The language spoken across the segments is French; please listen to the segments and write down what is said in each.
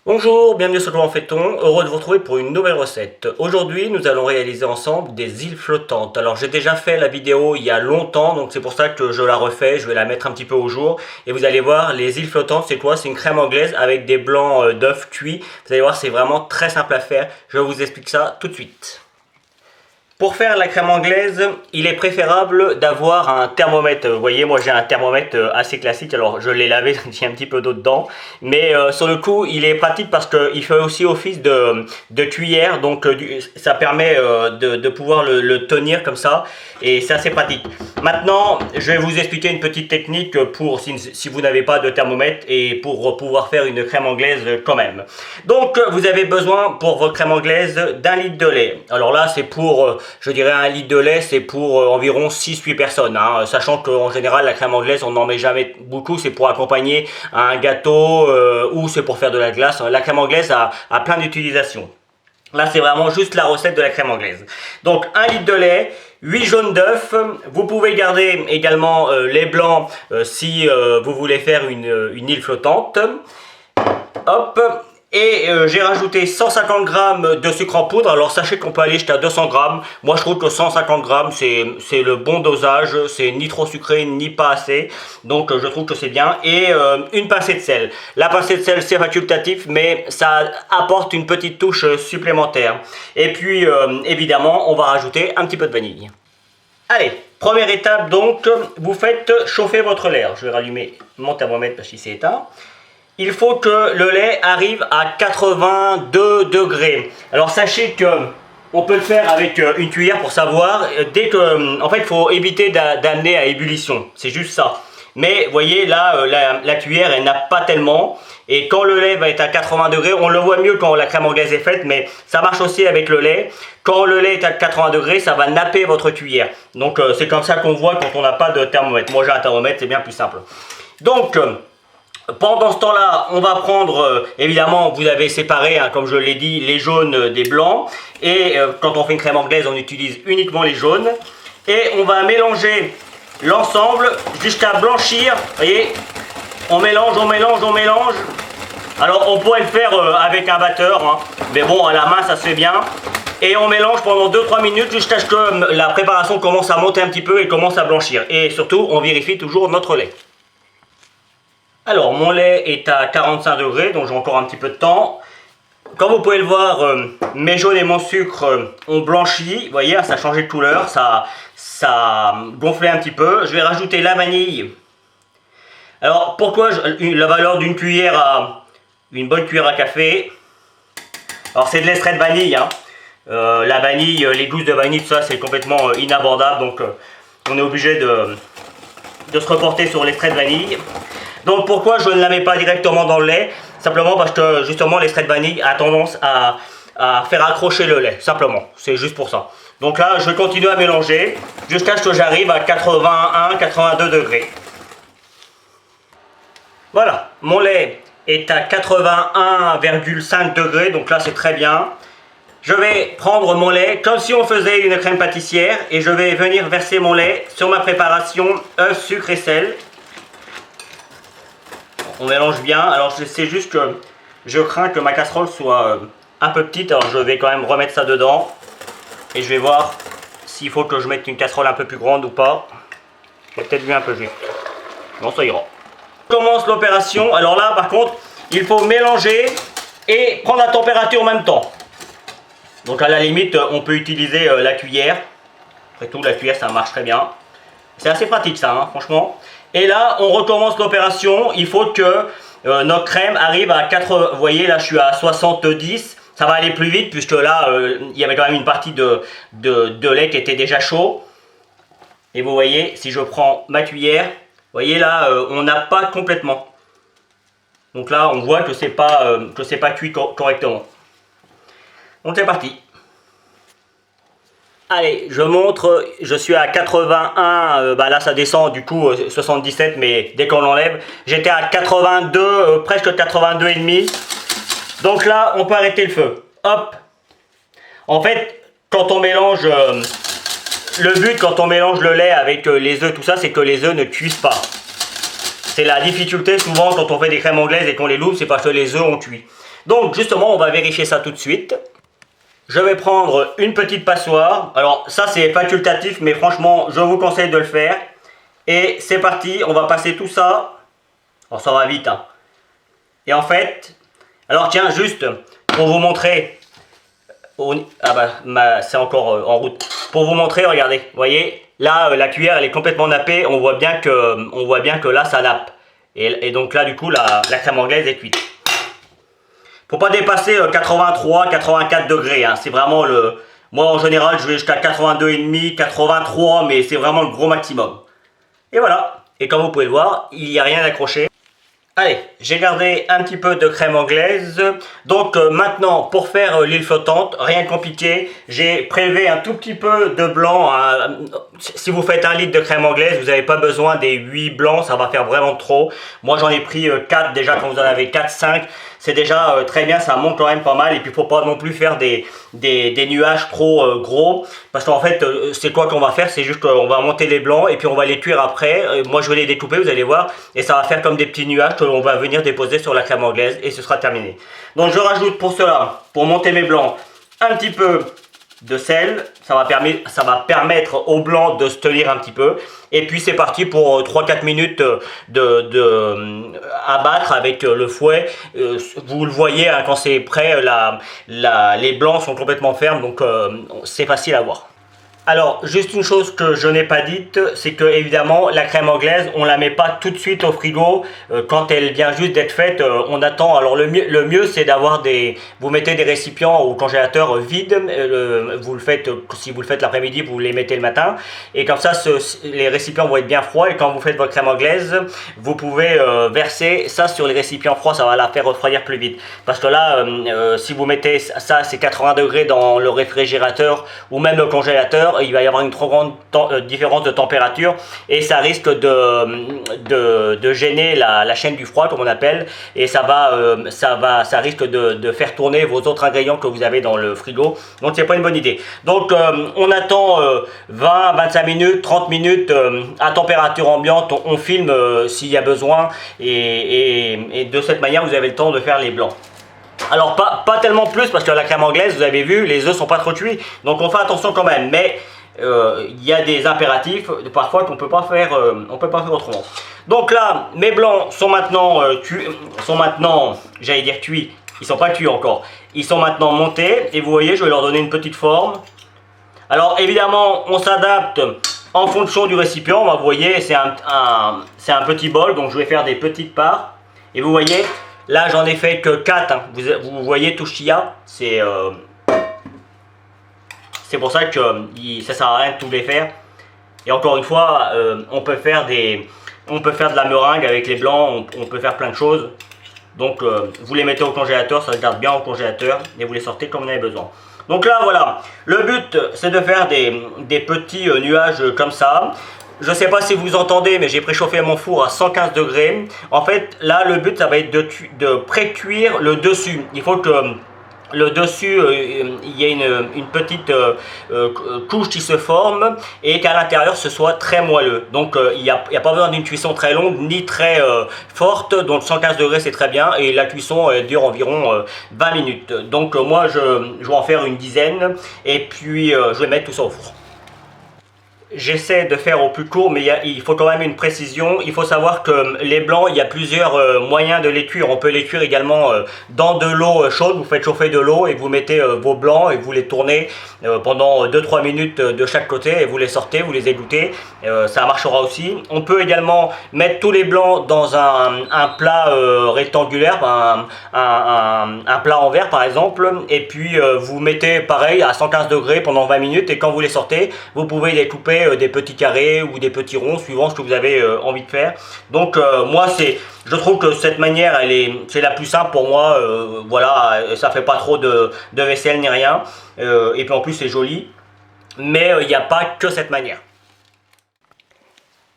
Bonjour, bienvenue sur Comment fait-on, heureux de vous retrouver pour une nouvelle recette. Aujourd'hui, nous allons réaliser ensemble des îles flottantes. Alors, j'ai déjà fait la vidéo il y a longtemps, donc c'est pour ça que je la refais, je vais la mettre un petit peu au jour. Et vous allez voir, les îles flottantes, c'est quoi? C'est une crème anglaise avec des blancs d'œufs cuits. Vous allez voir, c'est vraiment très simple à faire. Je vous explique ça tout de suite. Pour faire la crème anglaise, il est préférable d'avoir un thermomètre. Vous voyez, moi j'ai un thermomètre assez classique, alors je l'ai lavé, j'ai un petit peu d'eau dedans. Mais sur le coup, il est pratique parce qu'il fait aussi office de cuillère, donc ça permet de pouvoir le tenir comme ça, et c'est assez pratique. Maintenant, je vais vous expliquer une petite technique pour si vous n'avez pas de thermomètre et pour pouvoir faire une crème anglaise quand même. Donc, vous avez besoin pour votre crème anglaise d'un litre de lait. Alors là, c'est pour... je dirais un litre de lait, c'est pour environ 6-8 personnes. Hein, sachant qu'en général, la crème anglaise, on n'en met jamais beaucoup. C'est pour accompagner un gâteau ou c'est pour faire de la glace. La crème anglaise a plein d'utilisations. Là, c'est vraiment juste la recette de la crème anglaise. Donc, 1 litre de lait, 8 jaunes d'œufs. Vous pouvez garder également les blancs si vous voulez faire une île flottante. Hop. Et j'ai rajouté 150 g de sucre en poudre. Alors sachez qu'on peut aller jusqu'à 200 g. Moi je trouve que 150 g c'est le bon dosage. C'est ni trop sucré ni pas assez. Donc je trouve que c'est bien. Et une pincée de sel. La pincée de sel c'est facultatif, mais ça apporte une petite touche supplémentaire. Et puis évidemment on va rajouter un petit peu de vanille. Allez, première étape donc, vous faites chauffer votre lait. Alors, je vais rallumer mon thermomètre parce qu'il s'est éteint. Il faut que le lait arrive à 82 degrés. Alors sachez que on peut le faire avec une cuillère pour savoir. Dès que, en fait, il faut éviter d'amener à ébullition. C'est juste ça. Mais vous voyez là, la cuillère, elle n'a pas tellement. Et quand le lait va être à 80 degrés, on le voit mieux quand la crème anglaise est faite, mais ça marche aussi avec le lait. Quand le lait est à 80 degrés, ça va napper votre cuillère. Donc c'est comme ça qu'on voit quand on n'a pas de thermomètre. Moi j'ai un thermomètre, c'est bien plus simple. Donc... pendant ce temps-là, on va prendre, évidemment, vous avez séparé, hein, comme je l'ai dit, les jaunes des blancs. Et quand on fait une crème anglaise, on utilise uniquement les jaunes. Et on va mélanger l'ensemble jusqu'à blanchir. Vous voyez, on mélange, on mélange, on mélange. Alors, on pourrait le faire avec un batteur, hein, mais bon, à la main, ça se fait bien. Et on mélange pendant 2-3 minutes jusqu'à ce que la préparation commence à monter un petit peu et commence à blanchir. Et surtout, on vérifie toujours notre lait. Alors, mon lait est à 45 degrés, donc j'ai encore un petit peu de temps. Comme vous pouvez le voir, mes jaunes et mon sucre ont blanchi. Vous voyez, ça a changé de couleur, ça a gonflé un petit peu. Je vais rajouter la vanille. Alors, pourquoi la valeur d'une cuillère à... une bonne cuillère à café. Alors, c'est de l'extrait de vanille. Hein. La vanille, les gousses de vanille, tout ça, c'est complètement inabordable. Donc, on est obligé de se reporter sur l'extrait de vanille. Donc pourquoi je ne la mets pas directement dans le lait? Simplement parce que justement l'extrait de vanille a tendance à faire accrocher le lait, simplement. C'est juste pour ça. Donc là, je vais continuer à mélanger jusqu'à ce que j'arrive à 81-82 degrés. Voilà, mon lait est à 81,5 degrés, donc là c'est très bien. Je vais prendre mon lait comme si on faisait une crème pâtissière et je vais venir verser mon lait sur ma préparation œufs, sucre et sel. On mélange bien. Alors c'est juste que je crains que ma casserole soit un peu petite. Alors je vais quand même remettre ça dedans. Et je vais voir s'il faut que je mette une casserole un peu plus grande ou pas. J'ai peut-être vu un peu juste. Non, ça ira. On commence l'opération. Alors là par contre, il faut mélanger et prendre la température en même temps. Donc à la limite, on peut utiliser la cuillère. Après tout, la cuillère ça marche très bien. C'est assez pratique ça, hein, franchement. Et là, on recommence l'opération. Il faut que notre crème arrive à 4... Vous voyez, là, je suis à 70. Ça va aller plus vite, puisque là, il y avait quand même une partie de lait qui était déjà chaud. Et vous voyez, si je prends ma cuillère, vous voyez là, on n'a pas complètement. Donc là, on voit que c'est pas cuit correctement. Donc c'est parti. Allez, je montre, je suis à 81, bah là ça descend du coup 77, mais dès qu'on l'enlève, j'étais à 82, presque 82,5. Donc là, on peut arrêter le feu. Hop. En fait, quand on mélange, le but quand on mélange le lait avec les œufs, tout ça, c'est que les œufs ne cuisent pas. C'est la difficulté souvent quand on fait des crèmes anglaises et qu'on les loupe, c'est parce que les œufs ont cuit. Donc justement, on va vérifier ça tout de suite. Je vais prendre une petite passoire. Alors ça c'est facultatif, mais franchement, je vous conseille de le faire. Et c'est parti, on va passer tout ça. Alors ça va vite, hein. Et en fait, alors tiens, juste pour vous montrer. Ah bah, c'est encore en route. Pour vous montrer, regardez, vous voyez, là la cuillère elle est complètement nappée. On voit bien que là ça nappe. Et donc là du coup la crème anglaise est cuite. Faut pas dépasser 83-84 degrés, hein. C'est vraiment le... Moi en général je vais jusqu'à 82,5, 83, mais c'est vraiment le gros maximum. Et voilà. Et comme vous pouvez le voir, il n'y a rien accroché. Allez, j'ai gardé un petit peu de crème anglaise. Donc maintenant, pour faire l'huile flottante, rien de compliqué. J'ai prélevé un tout petit peu de blanc. Si vous faites 1 litre de crème anglaise, vous n'avez pas besoin des 8 blancs, ça va faire vraiment trop. Moi j'en ai pris 4 déjà, quand vous en avez 4-5. C'est déjà très bien, ça monte quand même pas mal. Et puis il ne faut pas non plus faire des nuages trop gros. Parce qu'en fait, c'est quoi qu'on va faire? C'est juste qu'on va monter les blancs et puis on va les cuire après. Moi je vais les découper, vous allez voir. Et ça va faire comme des petits nuages que l'on va venir déposer sur la crème anglaise et ce sera terminé. Donc je rajoute pour cela, pour monter mes blancs, un petit peu de sel. Ça va permettre au blanc de se tenir un petit peu. Et puis c'est parti pour 3-4 minutes à battre avec le fouet. Vous le voyez, hein, quand c'est prêt, les blancs sont complètement fermes, donc c'est facile à voir. Alors, juste une chose que je n'ai pas dite, c'est que évidemment la crème anglaise, on la met pas tout de suite au frigo. Quand elle vient juste d'être faite, on attend. Alors le mieux c'est d'avoir vous mettez des récipients au congélateur vides. Vous le faites, si vous le faites l'après-midi, vous les mettez le matin. Et comme ça, les récipients vont être bien froids. Et quand vous faites votre crème anglaise, vous pouvez verser ça sur les récipients froids. Ça va la faire refroidir plus vite. Parce que là, si vous mettez ça, c'est 80 degrés dans le réfrigérateur ou même le congélateur, il va y avoir une trop grande différence de température et ça risque de gêner la chaîne du froid comme on appelle, et ça risque de faire tourner vos autres ingrédients que vous avez dans le frigo, donc c'est pas une bonne idée. Donc on attend 20, 25 minutes, 30 minutes à température ambiante, on filme s'il y a besoin et de cette manière vous avez le temps de faire les blancs. Alors pas tellement plus parce que la crème anglaise, vous avez vu, les œufs sont pas trop cuits, donc on fait attention quand même, mais il y a des impératifs parfois qu'on peut pas faire autrement. Donc là, mes blancs sont maintenant j'allais dire cuits, ils sont pas cuits encore, ils sont maintenant montés et vous voyez, je vais leur donner une petite forme. Alors évidemment, on s'adapte en fonction du récipient. Vous voyez, c'est un petit bol, donc je vais faire des petites parts et vous voyez. Là, j'en ai fait que 4, hein. Vous voyez tout ce qu'il y a. C'est pour ça que ça sert à rien de tous les faire. Et encore une fois, on peut faire de la meringue avec les blancs, on peut faire plein de choses. Donc, vous les mettez au congélateur, ça se garde bien au congélateur et vous les sortez comme vous en avez besoin. Donc là, voilà. Le but, c'est de faire des petits nuages comme ça. Je ne sais pas si vous entendez, mais j'ai préchauffé mon four à 115 degrés. En fait, là, le but, ça va être de pré-cuire le dessus. Il faut que le dessus, il y ait une petite couche qui se forme et qu'à l'intérieur, ce soit très moelleux. Donc, il n'y a pas besoin d'une cuisson très longue ni très forte. Donc, 115 degrés, c'est très bien. Et la cuisson dure environ 20 minutes. Donc, moi, je vais en faire une dizaine. Et puis, je vais mettre tout ça au four. J'essaie de faire au plus court, mais il faut quand même une précision. Il faut savoir que les blancs, il y a plusieurs moyens de les cuire. On peut les cuire également dans de l'eau chaude. Vous faites chauffer de l'eau et vous mettez vos blancs et vous les tournez pendant 2-3 minutes de chaque côté et vous les sortez, vous les égouttez. Ça marchera aussi. On peut également mettre tous les blancs dans un plat rectangulaire, un plat en verre par exemple. Et puis vous mettez pareil à 115 degrés pendant 20 minutes et quand vous les sortez, vous pouvez les couper des petits carrés ou des petits ronds suivant ce que vous avez envie de faire. Donc moi je trouve que cette manière c'est la plus simple pour moi. Voilà, ça fait pas trop de vaisselle ni rien et puis en plus c'est joli, mais il n'y a pas que cette manière.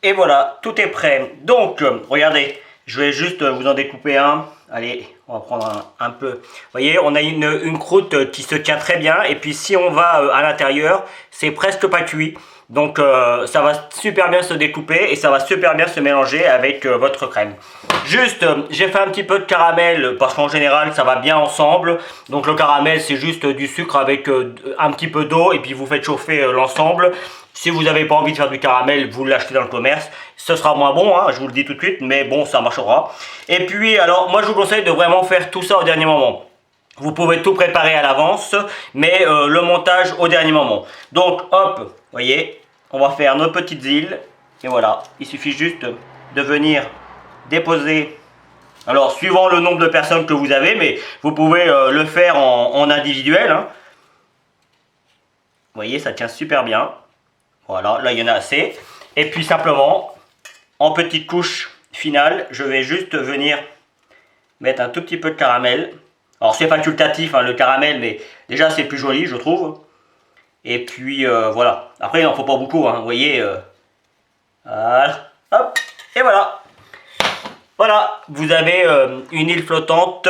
Et voilà, tout est prêt. Donc regardez, je vais juste vous en découper un. Allez, on va prendre un peu. Vous voyez, on a une croûte qui se tient très bien. Et puis si on va à l'intérieur, c'est presque pas cuit. Donc ça va super bien se découper et ça va super bien se mélanger avec votre crème. Juste, j'ai fait un petit peu de caramel parce qu'en général ça va bien ensemble. Donc le caramel c'est juste du sucre avec un petit peu d'eau et puis vous faites chauffer l'ensemble. Si vous n'avez pas envie de faire du caramel, vous l'achetez dans le commerce. Ce sera moins bon, hein, je vous le dis tout de suite, mais bon, ça marchera. Et puis, alors, moi je vous conseille de vraiment faire tout ça au dernier moment. Vous pouvez tout préparer à l'avance, mais le montage au dernier moment. Donc, hop, vous voyez, on va faire nos petites îles. Et voilà, il suffit juste de venir déposer. Alors, suivant le nombre de personnes que vous avez, mais vous pouvez le faire en individuel. Hein. Vous voyez, ça tient super bien. Voilà, là il y en a assez. Et puis simplement, en petite couche finale, je vais juste venir mettre un tout petit peu de caramel. Alors c'est facultatif hein, le caramel, mais déjà c'est plus joli je trouve. Et puis voilà. Après il n'en faut pas beaucoup, hein, vous voyez. Voilà, hop, et voilà. Voilà, vous avez une île flottante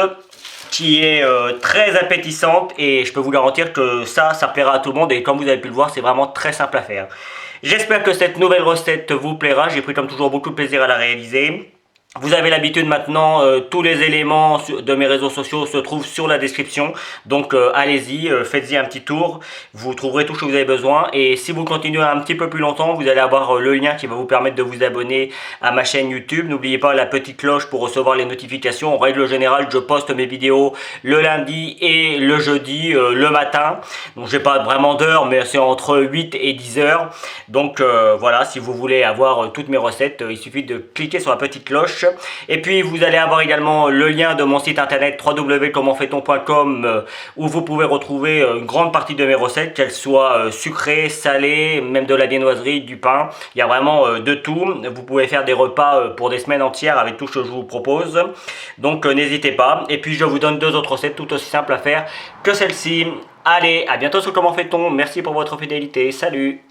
qui est très appétissante et je peux vous garantir que ça plaira à tout le monde et comme vous avez pu le voir, c'est vraiment très simple à faire. J'espère que cette nouvelle recette vous plaira, j'ai pris comme toujours beaucoup de plaisir à la réaliser. Vous avez l'habitude maintenant, tous les éléments de mes réseaux sociaux se trouvent sur la description. Donc allez-y, faites-y un petit tour. Vous trouverez tout ce que vous avez besoin. Et si vous continuez un petit peu plus longtemps, vous allez avoir le lien qui va vous permettre de vous abonner à ma chaîne YouTube. N'oubliez pas la petite cloche pour recevoir les notifications. En règle générale, je poste mes vidéos le lundi et le jeudi, le matin. Donc j'ai pas vraiment d'heure, mais c'est entre 8 et 10 heures. Donc voilà, si vous voulez avoir toutes mes recettes, il suffit de cliquer sur la petite cloche. Et puis vous allez avoir également le lien de mon site internet www.commentfaiton.com où vous pouvez retrouver une grande partie de mes recettes, qu'elles soient sucrées, salées, même de la viennoiserie, du pain. Il y a vraiment de tout. Vous pouvez faire des repas pour des semaines entières avec tout ce que je vous propose. Donc n'hésitez pas. Et puis je vous donne deux autres recettes tout aussi simples à faire que celle-ci. Allez, à bientôt sur Comment Fait-on. Merci pour votre fidélité. Salut!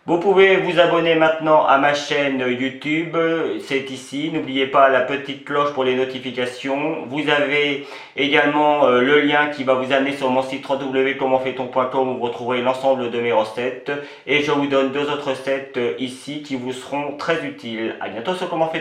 Vous pouvez vous abonner maintenant à ma chaîne YouTube, c'est ici. N'oubliez pas la petite cloche pour les notifications. Vous avez également le lien qui va vous amener sur mon site www.commentfaiton.com où vous retrouverez l'ensemble de mes recettes. Et je vous donne deux autres recettes ici qui vous seront très utiles. A bientôt sur Comment Fait-on.